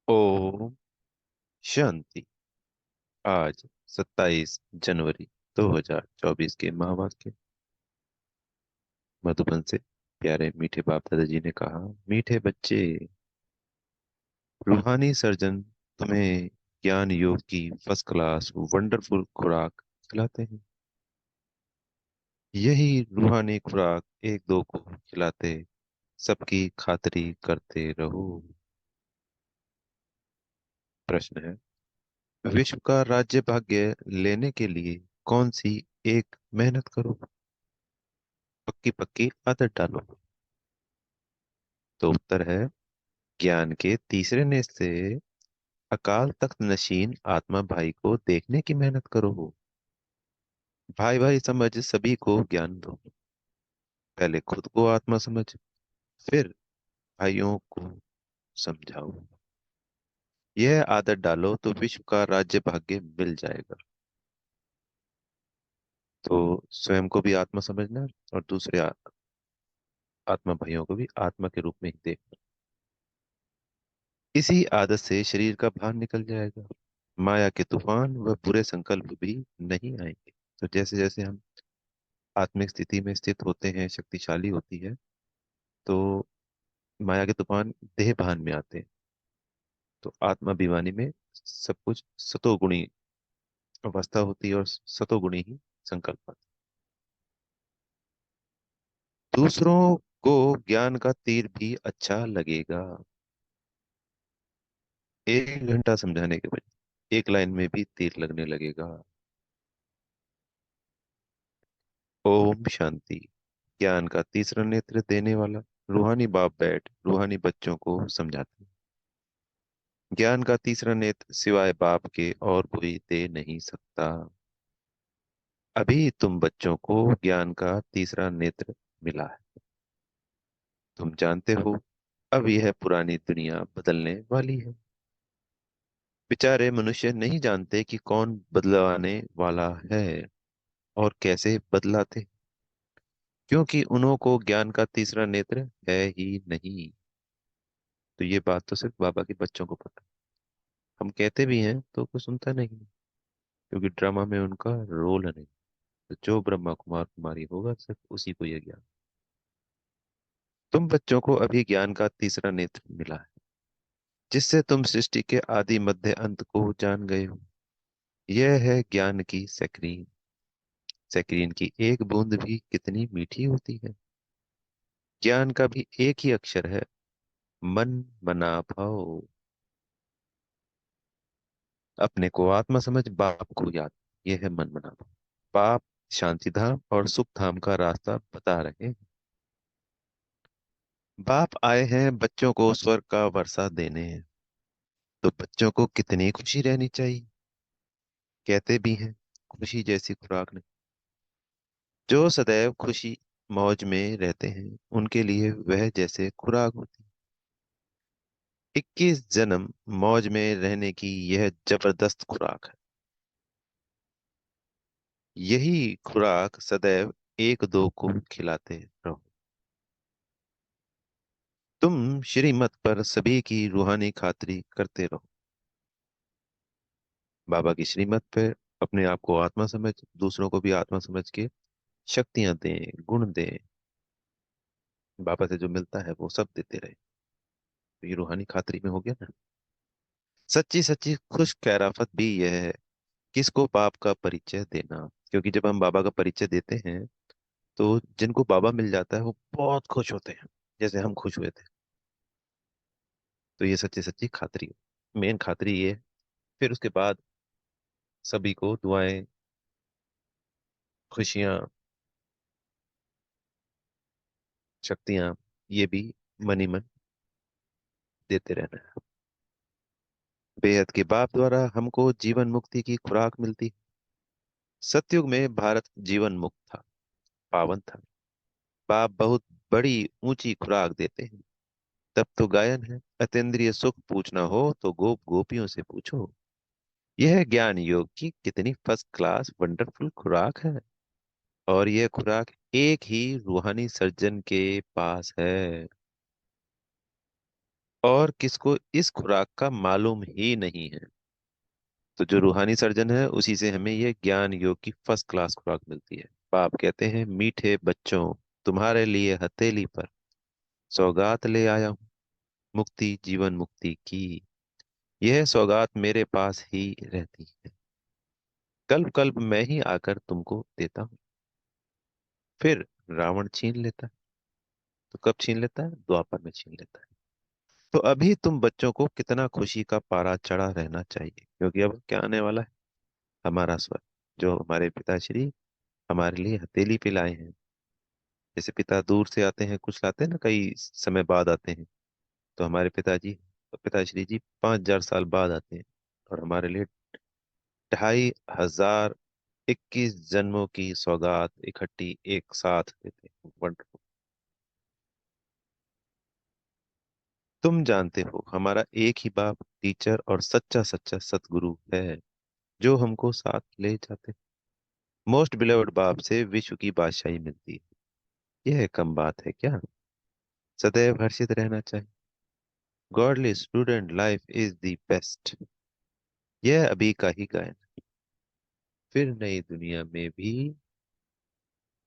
ओम शांति। आज 27 जनवरी 2024 के माहवार के मधुबन से प्यारे मीठे बाप दादाजी ने कहा, मीठे बच्चे, रूहानी सर्जन तुम्हें ज्ञान योग की फर्स्ट क्लास वंडरफुल खुराक खिलाते हैं। यही रूहानी खुराक एक दो को खिलाते सबकी खातिरी करते रहो। प्रश्न है, विश्व का राज्य भाग्य लेने के लिए कौन सी एक मेहनत करो, पक्की पक्की आदत डालो। तो उत्तर है, ज्ञान के तीसरे नेत्र से अकाल तख्त नशीन आत्मा भाई को देखने की मेहनत करो। भाई भाई समझ सभी को ज्ञान दो। पहले खुद को आत्मा समझ, फिर भाइयों को समझाओ। यह आदत डालो तो विश्व का राज्य भाग्य मिल जाएगा। तो स्वयं को भी आत्मा समझना और दूसरे आत्मा भाइयों को भी आत्मा के रूप में ही देखना। इसी आदत से शरीर का भार निकल जाएगा। माया के तूफान व बुरे संकल्प भी नहीं आएंगे। तो जैसे जैसे हम आत्मिक स्थिति में स्थित होते हैं, शक्तिशाली होती है, तो माया के तूफान देह भान में आते हैं। तो आत्मा अभिमानी में सब कुछ सतोगुणी अवस्था होती है और सतोगुणी ही संकल्प आते हैं। दूसरों को ज्ञान का तीर भी अच्छा लगेगा। 1 घंटा समझाने के बजाय एक लाइन में भी तीर लगने लगेगा। ओम शांति। ज्ञान का तीसरा नेत्र देने वाला रूहानी बाप बैठ रूहानी बच्चों को समझाते हैं। ज्ञान का तीसरा नेत्र सिवाय बाप के और कोई दे नहीं सकता। अभी तुम बच्चों को ज्ञान का तीसरा नेत्र मिला है। तुम जानते हो, अब यह पुरानी दुनिया बदलने वाली है। बेचारे मनुष्य नहीं जानते कि कौन बदलवाने वाला है और कैसे बदलाते, क्योंकि उन्हों को ज्ञान का तीसरा नेत्र है ही नहीं। तो ये बात तो सिर्फ बाबा के बच्चों को पता है। हम कहते भी हैं तो कोई सुनता नहीं, क्योंकि ड्रामा में उनका रोल है नहीं। तो जो ब्रह्मा कुमार कुमारी होगा सिर्फ उसी को यह ज्ञान। तुम बच्चों को अभी ज्ञान का तीसरा नेत्र मिला है, जिससे तुम सृष्टि के आदि मध्य अंत को जान गए हो। यह है ज्ञान की सैक्रीन। सैक्रीन की एक बूंद भी कितनी मीठी होती है। ज्ञान का भी एक ही अक्षर है, मन मना भाव। अपने को आत्मा समझ, बाप को याद। यह है मन मना भाव। बाप शांति धाम और सुख धाम का रास्ता बता रहे हैं। बाप आए हैं बच्चों को स्वर्ग का वर्षा देने। तो बच्चों को कितनी खुशी रहनी चाहिए। कहते भी हैं, खुशी जैसी खुराक नहीं। जो सदैव खुशी मौज में रहते हैं उनके लिए वह जैसे खुराक होती। 21 जन्म मौज में रहने की यह जबरदस्त खुराक है। यही खुराक सदैव एक दो को खिलाते रहो। तुम श्रीमत पर सभी की रूहानी खातिरी करते रहो। बाबा की श्रीमत पे अपने आप को आत्मा समझ, दूसरों को भी आत्मा समझ के शक्तियां दें, गुण दें। बाबा से जो मिलता है वो सब देते रहे। तो ये रूहानी खातिरी में हो गया ना। सच्ची सच्ची खुश कैराफत भी यह है, किसको बाप का परिचय देना। क्योंकि जब हम बाबा का परिचय देते हैं तो जिनको बाबा मिल जाता है वो बहुत खुश होते हैं, जैसे हम खुश हुए थे। तो ये सच्ची सच्ची खातिरी, मेन खातिरी ये है। फिर उसके बाद सभी को दुआएं, खुशियां, शक्तियां, ये भी मन ही मन देते रहना है। बेहद के बाप द्वारा हमको जीवन मुक्ति की खुराक मिलती। सतयुग में भारत जीवन मुक्त था, पावन था। बाप बहुत बड़ी ऊंची खुराक देते हैं। तब तो गायन है, अतीन्द्रिय सुख पूछना हो तो गोप गोपियों से पूछो। यह ज्ञान योग की कितनी फर्स्ट क्लास वंडरफुल खुराक है। और यह खुराक एक ही रूहानी सर्जन के पास है। और किसको इस खुराक का मालूम ही नहीं है। तो जो रूहानी सर्जन है उसी से हमें ये ज्ञान योग की फर्स्ट क्लास खुराक मिलती है। बाप कहते हैं, मीठे बच्चों, तुम्हारे लिए हथेली पर सौगात ले आया हूँ, मुक्ति, जीवन मुक्ति की। यह सौगात मेरे पास ही रहती है, कल्प कल्प मैं ही आकर तुमको देता हूँ। फिर रावण छीन लेता है। तो कब छीन लेता है? द्वापर में छीन लेता है। तो अभी तुम बच्चों को कितना खुशी का पारा चढ़ा रहना चाहिए, क्योंकि अब क्या आने वाला है? हमारा स्वर्ग, जो हमारे पिताश्री हमारे लिए हथेली पे लाए हैं। जैसे पिता दूर से आते हैं, कुछ लाते हैं ना, कई समय बाद आते हैं। तो हमारे पिताजी, पिताश्री जी 5,000 साल बाद आते हैं और हमारे लिए 2,521 जन्मों की सौगात इकट्ठी एक साथ देते हैं। वंडरफुल। तुम जानते हो, हमारा एक ही बाप, टीचर और सच्चा सच्चा सतगुरु है, जो हमको साथ ले जाते। मोस्ट बिलीव्ड बाप से विश्व की बादशाही मिलती है। यह कम बात है क्या? सदैव हर्षित रहना चाहिए। Godly student life is the best. यह अभी का ही गायन। फिर नई दुनिया में भी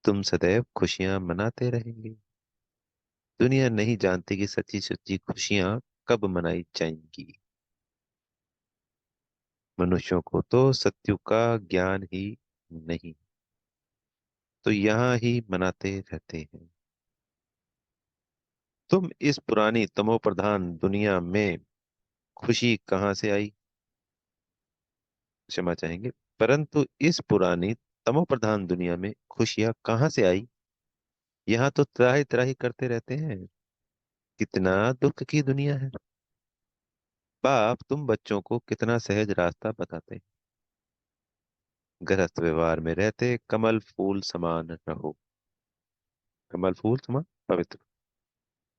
तुम सदैव खुशियां मनाते रहेंगे। दुनिया नहीं जानती कि सच्ची सच्ची खुशियां कब मनाई जाएंगी। मनुष्यों को तो सत्य का ज्ञान ही नहीं, तो यहाँ ही मनाते रहते हैं। तुम इस पुरानी तमोप्रधान दुनिया में खुशी कहाँ से आई? क्षमा चाहेंगे, परंतु इस पुरानी तमोप्रधान दुनिया में खुशियां कहाँ से आई? यहाँ तो त्राही त्राही करते रहते हैं। कितना दुख की दुनिया है। बाप तुम बच्चों को कितना सहज रास्ता बताते हैं। गृहस्थ व्यवहार में रहते कमल फूल समान रहो। कमल फूल समान पवित्र।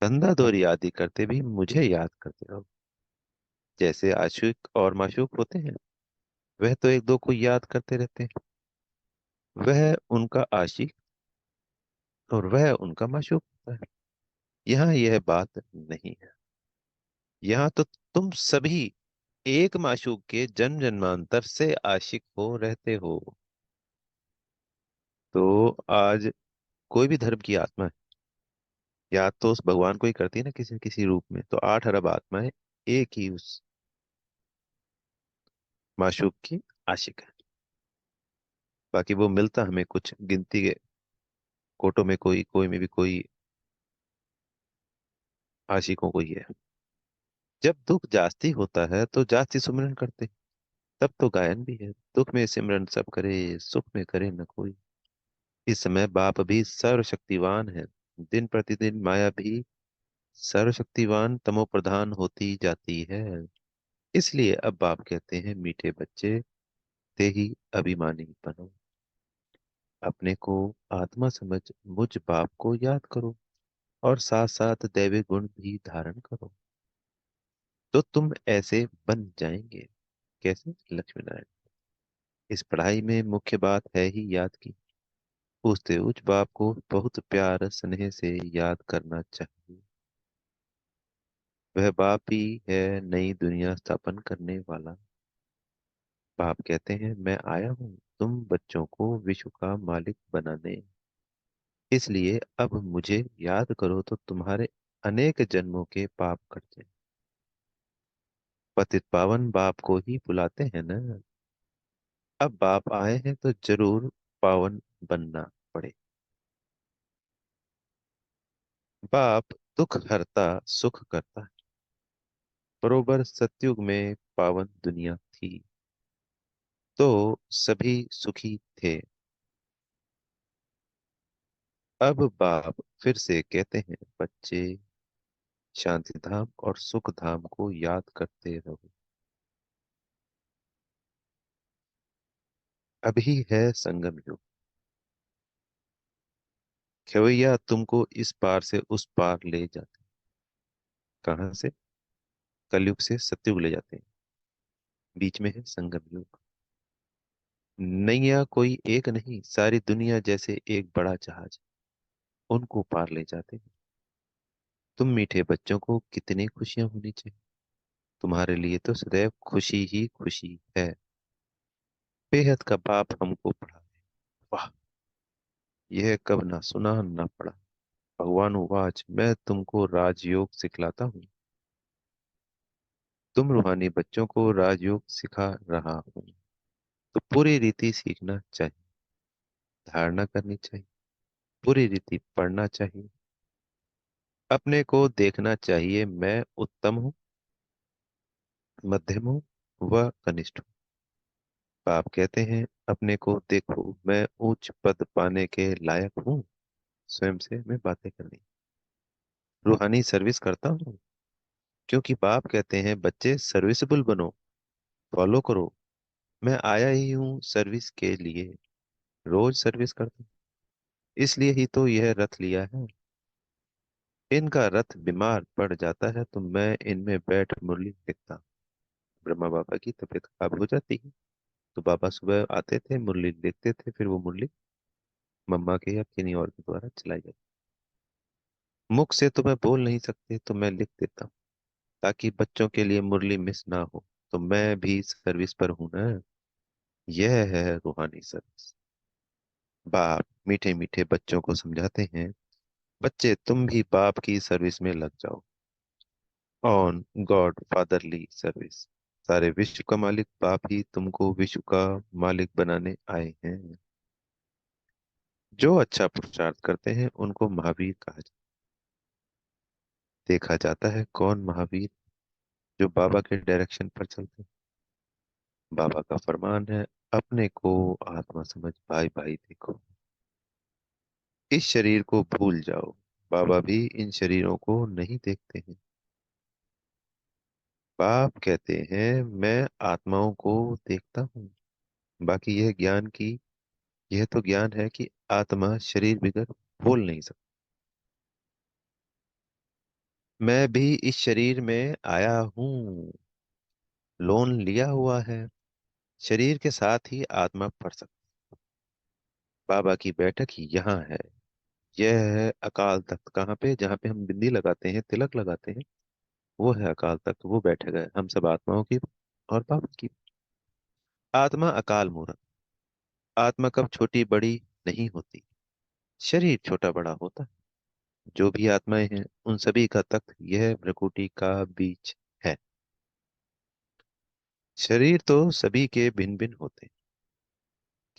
धंधा दौरी आदि करते भी मुझे याद करते रहो। जैसे आशिक और माशूक होते हैं, वह तो एक दो को याद करते रहते हैं। वह उनका आशिक और वह उनका माशूक होता है। यहाँ यह बात नहीं है। यहाँ तो तुम सभी एक माशूक के जन्म जन्मांतर से आशिक हो रहते हो। तो आज कोई भी धर्म की आत्मा है, याद तो उस भगवान को ही करती है ना, किसी न किसी रूप में। तो 8 अरब आत्माएं एक ही उस माशूक की आशिक है। बाकी वो मिलता हमें कुछ गिनती के कोटों में, कोई कोई में भी कोई आशिकों को ही है। जब दुख जास्ती होता है तो जास्ती सुमिरन करते, तब तो गायन भी है, दुख में सिमरन सब करे, सुख में करे न कोई। इस समय बाप भी सर्वशक्तिवान है। दिन प्रतिदिन माया भी सर्वशक्तिवान तमो प्रधान होती जाती है। इसलिए अब बाप कहते हैं, मीठे बच्चे, ते ही अभिमानी बनो। अपने को आत्मा समझ मुझ बाप को याद करो, और साथ साथ दैवी गुण भी धारण करो। तो तुम ऐसे बन जाएंगे। कैसे? लक्ष्मी नारायण। इस पढ़ाई में मुख्य बात है ही याद की। पूछते उच्च बाप को बहुत प्यार स्नेह से याद करना चाहिए। वह बाप ही है नई दुनिया स्थापन करने वाला। बाप कहते हैं, मैं आया हूँ तुम बच्चों को विश्व का मालिक बनाने। इसलिए अब मुझे याद करो तो तुम्हारे अनेक जन्मों के पाप कट जाए। पतित पावन बाप को ही बुलाते हैं ना। अब बाप आए हैं तो जरूर पावन बनना पड़े। बाप दुख हरता सुख करता है। बरोबर सतयुग में पावन दुनिया थी, तो सभी सुखी थे। अब बाप फिर से कहते हैं, बच्चे, शांति धाम और सुख धाम को याद करते रहो। अभी है संगम युग। खेवैया तुमको इस पार से उस पार ले जाते। कहाँ से? कलयुग से सतयुग ले जाते हैं। बीच में है संगम युग। नैया कोई एक नहीं, सारी दुनिया जैसे एक बड़ा जहाज, उनको पार ले जाते हैं। तुम मीठे बच्चों को कितनी खुशियां होनी चाहिए। तुम्हारे लिए तो सदैव खुशी ही खुशी है। बेहद का बाप हमको पढ़ा। वाह, यह कब ना सुना ना पढ़ा। भगवान वाच, मैं तुमको राजयोग सिखलाता हूँ। तुम रूहानी बच्चों को राजयोग सिखा रहा हूँ। तो पूरी रीति सीखना चाहिए, धारणा करनी चाहिए, पूरी रीति पढ़ना चाहिए। अपने को देखना चाहिए, मैं उत्तम हूँ, मध्यम हूँ, वह कनिष्ठ हूँ। बाप कहते हैं अपने को देखो, मैं उच्च पद पाने के लायक हूँ। स्वयं से मैं बातें करनी, रूहानी सर्विस करता हूँ। क्योंकि बाप कहते हैं बच्चे सर्विसेबल बनो, फॉलो करो। मैं आया ही हूँ सर्विस के लिए, रोज सर्विस करता हूँ। इसलिए ही तो यह रथ लिया है। इनका रथ बीमार पड़ जाता है तो मैं इनमें बैठ मुरली लिखता हूँ। ब्रह्मा बाबा की तबीयत खराब हो जाती है तो बाबा सुबह आते थे, मुरली लिखते थे, फिर वो मुरली मम्मा के या किन्हीं और के द्वारा चलाई जाती। मुख से तो मैं बोल नहीं सकते तो मैं लिख देता हूँ, ताकि बच्चों के लिए मुरली मिस ना हो। तो मैं भी सर्विस पर हूं ना। यह है रूहानी सर्विस। बाप मीठे मीठे बच्चों को समझाते हैं, बच्चे तुम भी बाप की सर्विस में लग जाओ। On God fatherly service. सारे विश्व का मालिक बाप ही तुमको विश्व का मालिक बनाने आए हैं। जो अच्छा पुरुषार्थ करते हैं उनको महावीर कहा जाता। देखा जाता है कौन महावीर, जो बाबा के डायरेक्शन पर चलते हैं। बाबा का फरमान है, अपने को आत्मा समझ भाई भाई देखो। इस शरीर को भूल जाओ। बाबा भी इन शरीरों को नहीं देखते हैं। बाप कहते हैं मैं आत्माओं को देखता हूँ। बाकी यह तो ज्ञान है कि आत्मा शरीर बिगर बोल नहीं सकती। मैं भी इस शरीर में आया हूँ, लोन लिया हुआ है। शरीर के साथ ही आत्मा पढ़ सकती। बाबा की बैठक ही यहाँ है। यह है अकाल तख्त। कहाँ पे? जहाँ पे हम बिंदी लगाते हैं, तिलक लगाते हैं, वो है अकाल तख्त। वो बैठक है हम सब आत्माओं की और बाबा की। आत्मा अकाल मूर्त। आत्मा कब छोटी बड़ी नहीं होती, शरीर छोटा बड़ा होता है। जो भी आत्माएं हैं उन सभी का तख्त यह भ्रकुटी का बीच है। शरीर तो सभी के भिन्न भिन्न होते हैं।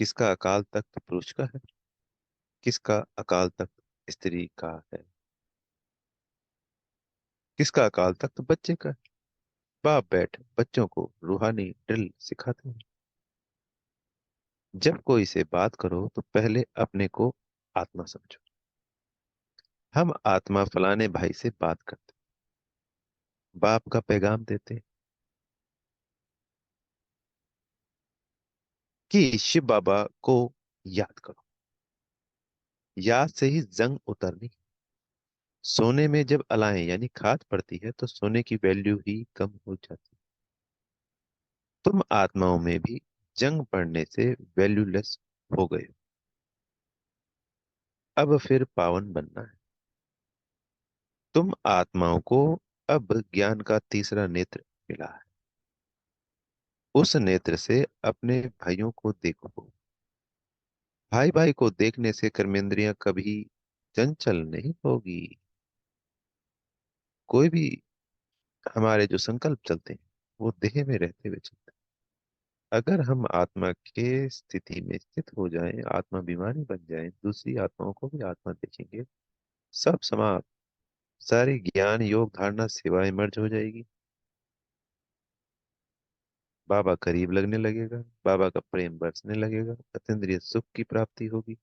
किसका अकाल तख्त पुरुष का है, किसका अकाल तख्त स्त्री का है, किसका अकाल तख्त बच्चे का है। बाप बैठ बच्चों को रूहानी ड्रिल सिखाते हैं। जब कोई से बात करो तो पहले अपने को आत्मा समझो। हम आत्मा फलाने भाई से बात करते, बाप का पैगाम देते कि शिव बाबा को याद करो। याद से ही जंग उतरनी। सोने में जब अलाएं यानी खाद पड़ती है तो सोने की वैल्यू ही कम हो जाती है। तुम आत्माओं में भी जंग पड़ने से वैल्यूलेस हो गए हो। अब फिर पावन बनना है। तुम आत्माओं को अब ज्ञान का तीसरा नेत्र मिला है। उस नेत्र से अपने भाइयों को देखो। भाई भाई को देखने से कर्मेंद्रियां कभी चंचल नहीं होगी। कोई भी हमारे जो संकल्प चलते हैं वो देह में रहते हुए चलते हैं। अगर हम आत्मा के स्थिति में स्थित हो जाएं, आत्मा बीमारी बन जाए, दूसरी आत्माओं को भी आत्मा देखेंगे। सब समाप्त। सारी ज्ञान योग धारणा सेवाएं मर्ज हो जाएगी। बाबा करीब लगने लगेगा, बाबा का प्रेम बरसने लगेगा, अतीन्द्रिय सुख की प्राप्ति होगी।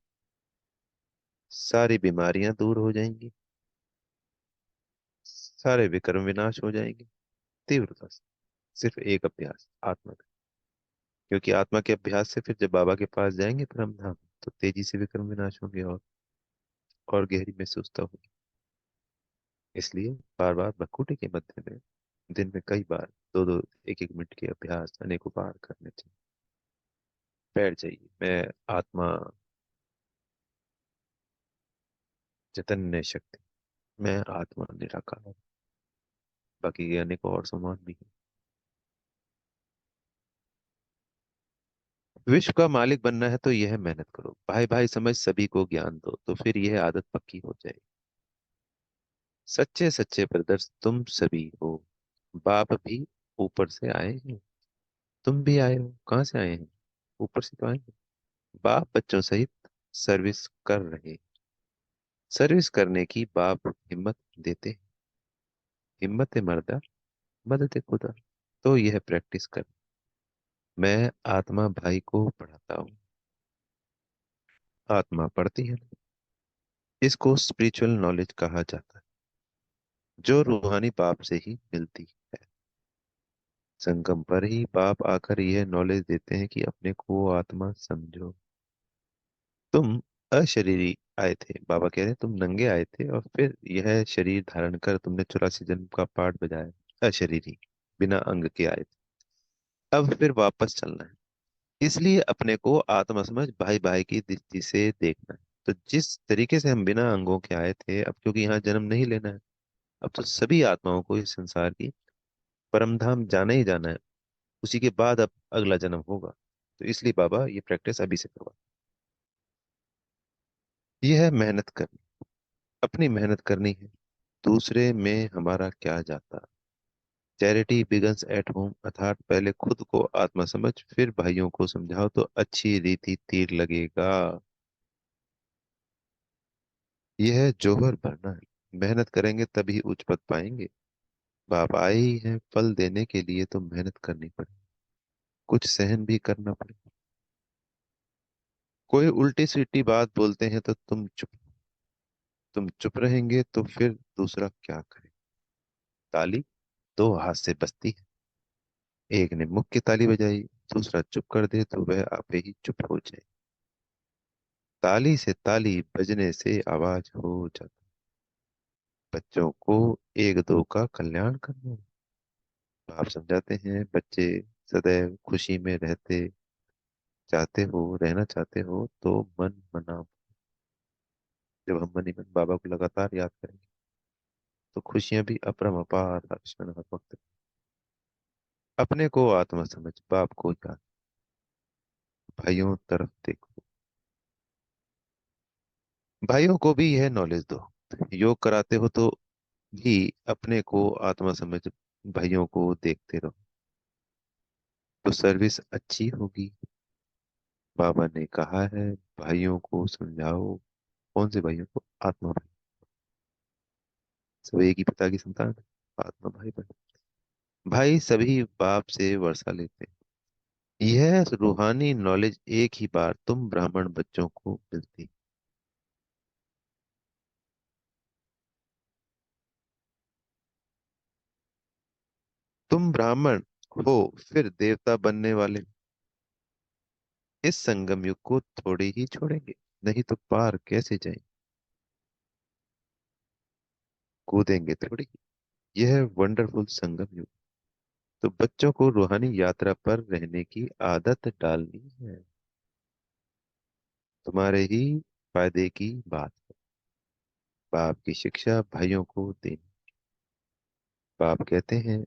सारी बीमारियां दूर हो जाएंगी, सारे विकर्म विनाश हो जाएंगे तीव्रता से। सिर्फ एक अभ्यास आत्मा का। क्योंकि आत्मा के अभ्यास से फिर जब बाबा के पास जाएंगे परम धाम, तो तेजी से विकर्म विनाश होंगे और गहरी महसूसता होगी। इसलिए बार बार भ्रकुटी के मध्य में दिन में कई बार दो दो एक एक मिनट के अभ्यास अनेकों बार करने चाहिए। बैठ जाइए। मैं आत्मा चैतन्य शक्ति मैं आत्मा निराकार हूँ। बाकी के अनेक और समान भी है। विश्व का मालिक बनना है तो यह मेहनत करो, भाई भाई समझ सभी को ज्ञान दो, तो फिर यह आदत पक्की हो जाएगी। सच्चे सच्चे ब्रदर्स तुम सभी हो। बाप भी ऊपर से आए हैं। तुम भी आए हो, कहाँ से आए हैं? ऊपर से तो आए हैं। बाप बच्चों सहित सर्विस कर रहे। सर्विस करने की बाप हिम्मत देते हैं। हिम्मत मर्दा, मदद खुदा। तो यह प्रैक्टिस कर। मैं आत्मा भाई को पढ़ाता हूँ। आत्मा पढ़ती है। इसको स्पिरिचुअल नॉलेज कहा जाता है, जो रूहानी बाप से ही मिलती है। संगम पर ही बाप आकर यह नॉलेज देते हैं कि अपने को आत्मा समझो। तुम अशरीरी आए थे, बाबा कह रहे हैं, तुम नंगे आए थे और फिर यह शरीर धारण कर तुमने 84 जन्म का पाठ बजाया। अशरीरी, बिना अंग के आए थे। अब फिर वापस चलना है। इसलिए अपने को आत्मा समझ भाई भाई की दृष्टि से देखना है। तो जिस तरीके से हम बिना अंगों के आए थे, अब क्योंकि यहाँ जन्म नहीं लेना है, अब तो सभी आत्माओं को इस संसार की परम धाम जाना ही जाना है। उसी के बाद अब अगला जन्म होगा। तो इसलिए बाबा ये प्रैक्टिस अभी से करवा। यह है मेहनत करनी। अपनी मेहनत करनी है। दूसरे में हमारा क्या जाता। चैरिटी बिगन्स एट होम, अर्थात पहले खुद को आत्मा समझ, फिर भाइयों को समझाओ तो अच्छी रीति तीर लगेगा। यह है जोहर भरना है। मेहनत करेंगे तभी उच्च पद पाएंगे। बाप आए ही हैं फल देने के लिए, तो मेहनत करनी पड़े, कुछ सहन भी करना पड़े। कोई उल्टी सीधी बात बोलते हैं तो तुम चुप रहेंगे तो फिर दूसरा क्या करे। ताली दो हाथ से बजती है। एक ने मुक्की ताली बजाई, दूसरा चुप कर दे तो वह आपे ही चुप हो जाए। ताली से ताली बजने से आवाज हो जाती। बच्चों को एक दो का कल्याण करना। आप समझाते हैं, बच्चे सदैव खुशी में रहना चाहते हो तो मन मना। जब हम मन ही मन बाबा को लगातार याद करेंगे तो खुशियां भी अपरम क्षण हर वक्त। अपने को आत्मा समझ बाप को याद। भाइयों तरफ देखो। भाइयों को भी यह नॉलेज दो। योग कराते हो तो भी अपने को आत्मा समझ भाइयों को देखते रहो, तो सर्विस अच्छी होगी। बाबा ने कहा है भाइयों को समझाओ। कौन से भाइयों को? आत्मा भाई। सब एक ही पिता की संतान है। आत्मा भाई बने। भाई सभी बाप से वर्षा लेते हैं। यह रूहानी नॉलेज एक ही बार तुम ब्राह्मण बच्चों को मिलती। तुम ब्राह्मण हो, फिर देवता बनने वाले। इस संगम युग को थोड़े ही छोड़ेंगे, नहीं तो पार कैसे जाएं। कूदेंगे थोड़ी। यह वंडरफुल संगम युग। तो बच्चों को रूहानी यात्रा पर रहने की आदत डालनी है। तुम्हारे ही फायदे की बात है। बाप की शिक्षा भाइयों को देनी। बाप कहते हैं,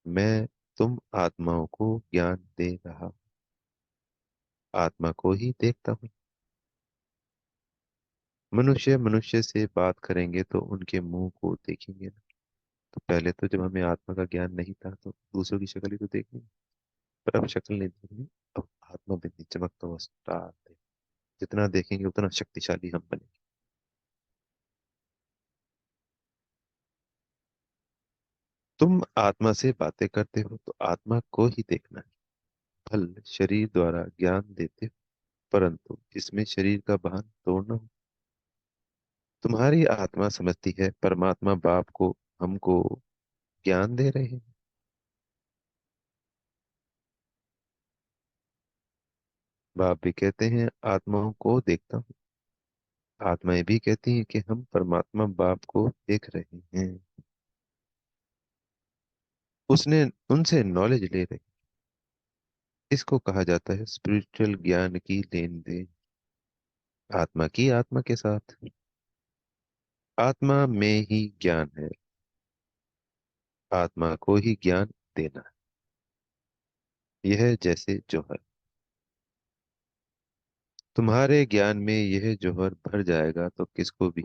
मैं तुम आत्माओं को ज्ञान दे रहा हूं। आत्मा को ही देखता हूँ। मनुष्य मनुष्य से बात करेंगे तो उनके मुंह को देखेंगे ना। तो पहले तो जब हमें आत्मा का ज्ञान नहीं था तो दूसरों की शक्ल ही तो देखनी, पर अब शक्ल नहीं देखनी। अब आत्मा बिंदी चमकता हुआ स्टार है। जितना देखेंगे उतना शक्तिशाली हम बनेंगे। तुम आत्मा से बातें करते हो तो आत्मा को ही देखना है। फल शरीर द्वारा ज्ञान देते हो, परंतु इसमें शरीर का भान तोड़ना हो। तुम्हारी आत्मा समझती है परमात्मा बाप को हमको ज्ञान दे रहे हैं। बाप भी कहते हैं आत्माओं को देखता हूँ। आत्माएं भी कहती हैं कि हम परमात्मा बाप को देख रहे हैं। उसने उनसे नॉलेज ले रहे। इसको कहा जाता है स्पिरिचुअल ज्ञान की लेन देन। आत्मा की आत्मा के साथ। आत्मा में ही ज्ञान है, आत्मा को ही ज्ञान देना है। यह जैसे जौहर, तुम्हारे ज्ञान में यह जौहर भर जाएगा तो किसको भी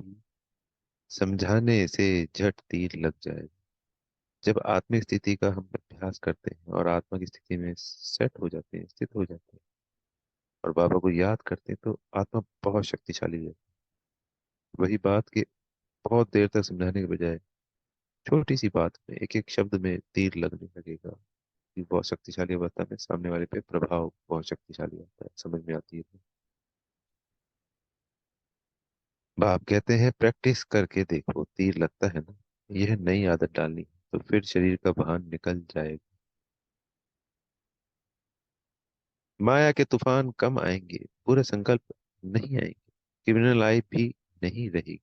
समझाने से झट तीर लग जाएगा। जब आत्मिक स्थिति का हम अभ्यास करते हैं और आत्मा की स्थिति में सेट हो जाते हैं, स्थित हो जाते हैं और बाबा को याद करते हैं, तो आत्मा बहुत शक्तिशाली है। वही बात के बहुत देर तक समझाने के बजाय छोटी सी बात में, एक एक शब्द में तीर लगने लगेगा। ये बहुत शक्तिशाली अवस्था में सामने वाले पे प्रभाव बहुत शक्तिशाली होता है, समझ में आती है। बाप कहते हैं प्रैक्टिस करके देखो, तीर लगता है ना। यह नई आदत डालनी है तो फिर शरीर का भान निकल जाएगा। माया के तूफान कम आएंगे, पूरे संकल्प नहीं आएंगे, क्रिमिनल भी नहीं रहेगी।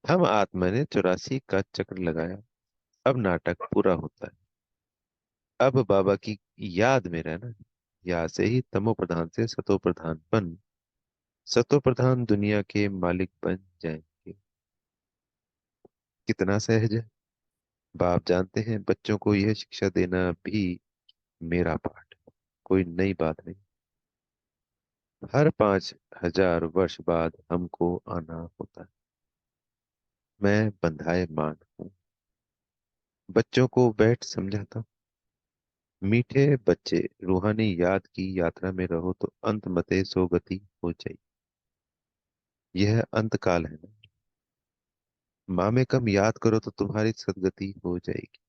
हम आत्मा ने 84 का चक्र लगाया, अब नाटक पूरा होता है। अब बाबा की याद में रहना, याद से ही तमो प्रधान से सतो प्रधान बन सतो प्रधान दुनिया के मालिक बन जाएंगे। कितना सहज है। बाप जानते हैं बच्चों को यह शिक्षा देना भी मेरा पाठ है, कोई नई बात नहीं। हर 5000 वर्ष बाद हमको आना होता है। मैं बंधाए मान हूँ, बच्चों को बैठ समझाता हूँ। मीठे बच्चे, रूहानी याद की यात्रा में रहो तो अंत मते सो गति हो जाए। यह अंत काल है ना। माँ में कम याद करो तो तुम्हारी सदगति हो जाएगी।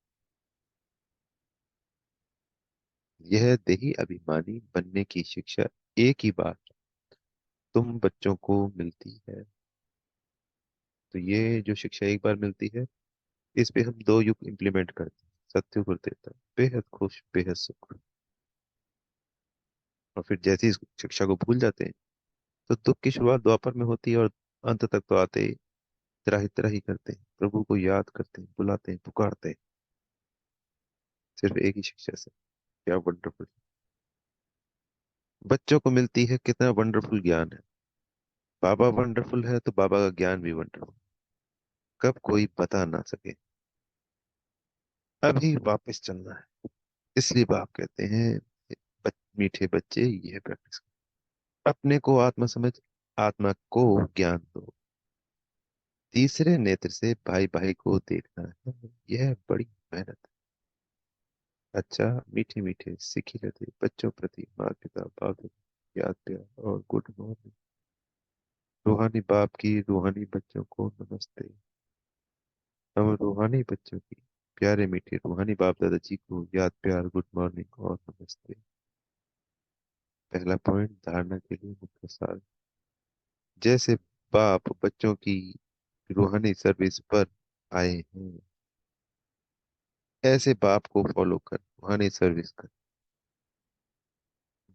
यह देही अभिमानी बनने की शिक्षा एक ही बार तुम बच्चों को मिलती है। तो ये जो शिक्षा एक बार मिलती है, इस पे हम 2 युग इंप्लीमेंट करते हैं। सत्युग और त्रेता, बेहद खुश बेहद सुख। और फिर जैसे ही इस शिक्षा को भूल जाते हैं तो दुख की शुरुआत द्वापर में होती है और अंत तक तो आते ही त्राही त्राही करते हैं, प्रभु को याद करते हैं, बुलाते हैं, पुकारते हैं, सिर्फ एक ही शिक्षा से। क्या वंडरफुल। बच्चों को मिलती है कितना वंडरफुल ज्ञान है। बाबा वंडरफुल है तो बाबा का ज्ञान भी वंडरफुल, कब कोई बता ना सके। अभी वापस चलना है, इसलिए बाप कहते हैं मीठे बच्चे यह प्रैक्टिस करो। अपने को आत्मा समझ, आत्मा को ज्ञान दो। तीसरे नेत्र से भाई भाई को देखना है, यह बड़ी मेहनत है। अच्छा, मीठे मीठे सीखी लेते बच्चों प्रति माँ पिता बाप दादा याद प्यार और गुड मॉर्निंग। रूहानी बाप की रूहानी बच्चों को नमस्ते। हम रूहानी बच्चों की प्यारे मीठे रूहानी बाप दादाजी को याद प्यार गुड मॉर्निंग और नमस्ते। पहला पॉइंट, धारणा के लिए मुख्य सार। जैसे बाप बच्चों की रूहानी सर्विस पर आए हैं, ऐसे बाप को फॉलो कर रूहानी सर्विस कर।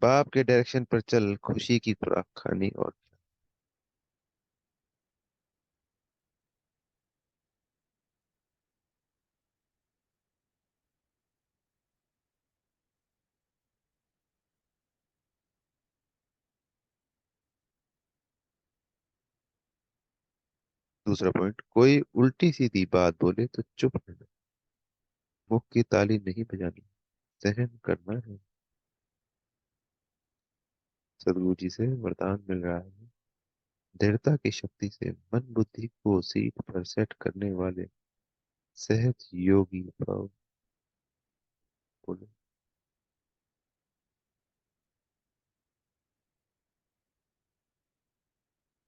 बाप के डायरेक्शन पर चल, खुशी की खुराक खानी। और दूसरा पॉइंट, कोई उल्टी सीधी बात बोले तो चुप रहना, मुख की ताली नहीं बजानी, सहन करना है। सदगुरु जी से वरदान मिल रहा है, दृढ़ता की शक्ति से मन बुद्धि को सीट पर सेट करने वाले सहज योगी भव। बोले,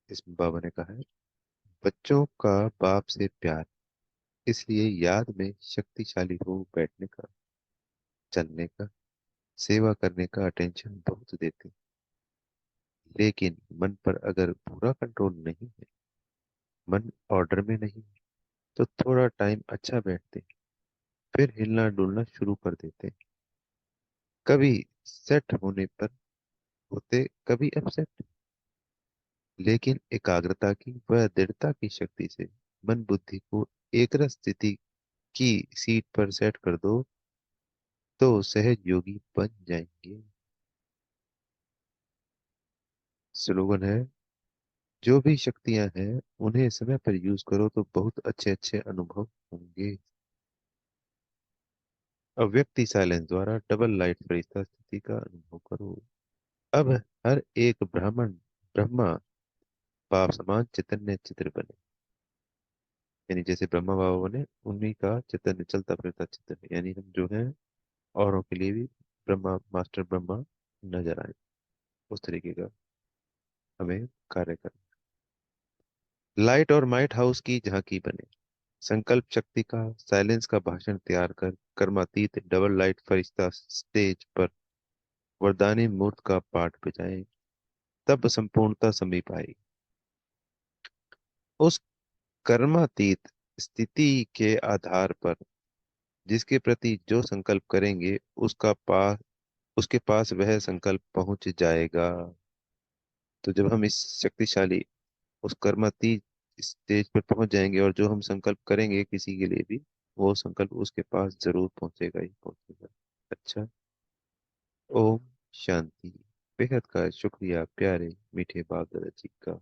इसमें बाबा ने कहा है बच्चों का बाप से प्यार, इसलिए याद में शक्तिशाली हो बैठने का, चलने का, सेवा करने का अटेंशन बहुत देते हैं। लेकिन मन पर अगर पूरा कंट्रोल नहीं है, मन ऑर्डर में नहीं है, तो थोड़ा टाइम अच्छा बैठते हैं, फिर हिलना डुलना शुरू कर देते हैं। कभी सेट होने पर होते, कभी अपसेट। लेकिन एकाग्रता की व दृढ़ता की शक्ति से मन बुद्धि को एक रस स्थिति की सीट पर सेट कर दो तो सहज योगी बन जाएंगे। स्लोगन है, जो भी शक्तियां हैं उन्हें समय पर यूज करो तो बहुत अच्छे अच्छे अनुभव होंगे। अव्यक्ति साइलेंस द्वारा डबल लाइट फरिश्ता स्थिति का अनुभव करो। अब हर एक ब्राह्मण ब्रह्मा बाप समान चैतन्य चित्र बने। यानी जैसे ब्रह्मा बाबा बने उन्हीं का चैतन्य चलता फिरता चित्र, यानी हम जो हैं औरों के लिए भी ब्रह्मा मास्टर ब्रह्मा नजर आए, उस तरीके का हमें कार्य करना। लाइट और माइट हाउस की झांकी बने। संकल्प शक्ति का साइलेंस का भाषण तैयार कर कर्मातीत डबल लाइट फरिश्ता स्टेज पर वरदानी मूर्त का पाठ बजाए, तब संपूर्णता समीप आई। उस कर्मातीत स्थिति के आधार पर जिसके प्रति जो संकल्प करेंगे उसके पास वह संकल्प पहुंच जाएगा। तो जब हम इस शक्तिशाली उस कर्मातीत स्टेज पर पहुंच जाएंगे और जो हम संकल्प करेंगे किसी के लिए भी, वो संकल्प उसके पास जरूर पहुंचेगा ही पहुंचेगा। अच्छा। ओम शांति। बेहद का शुक्रिया प्यारे मीठे बाप दादा जी का।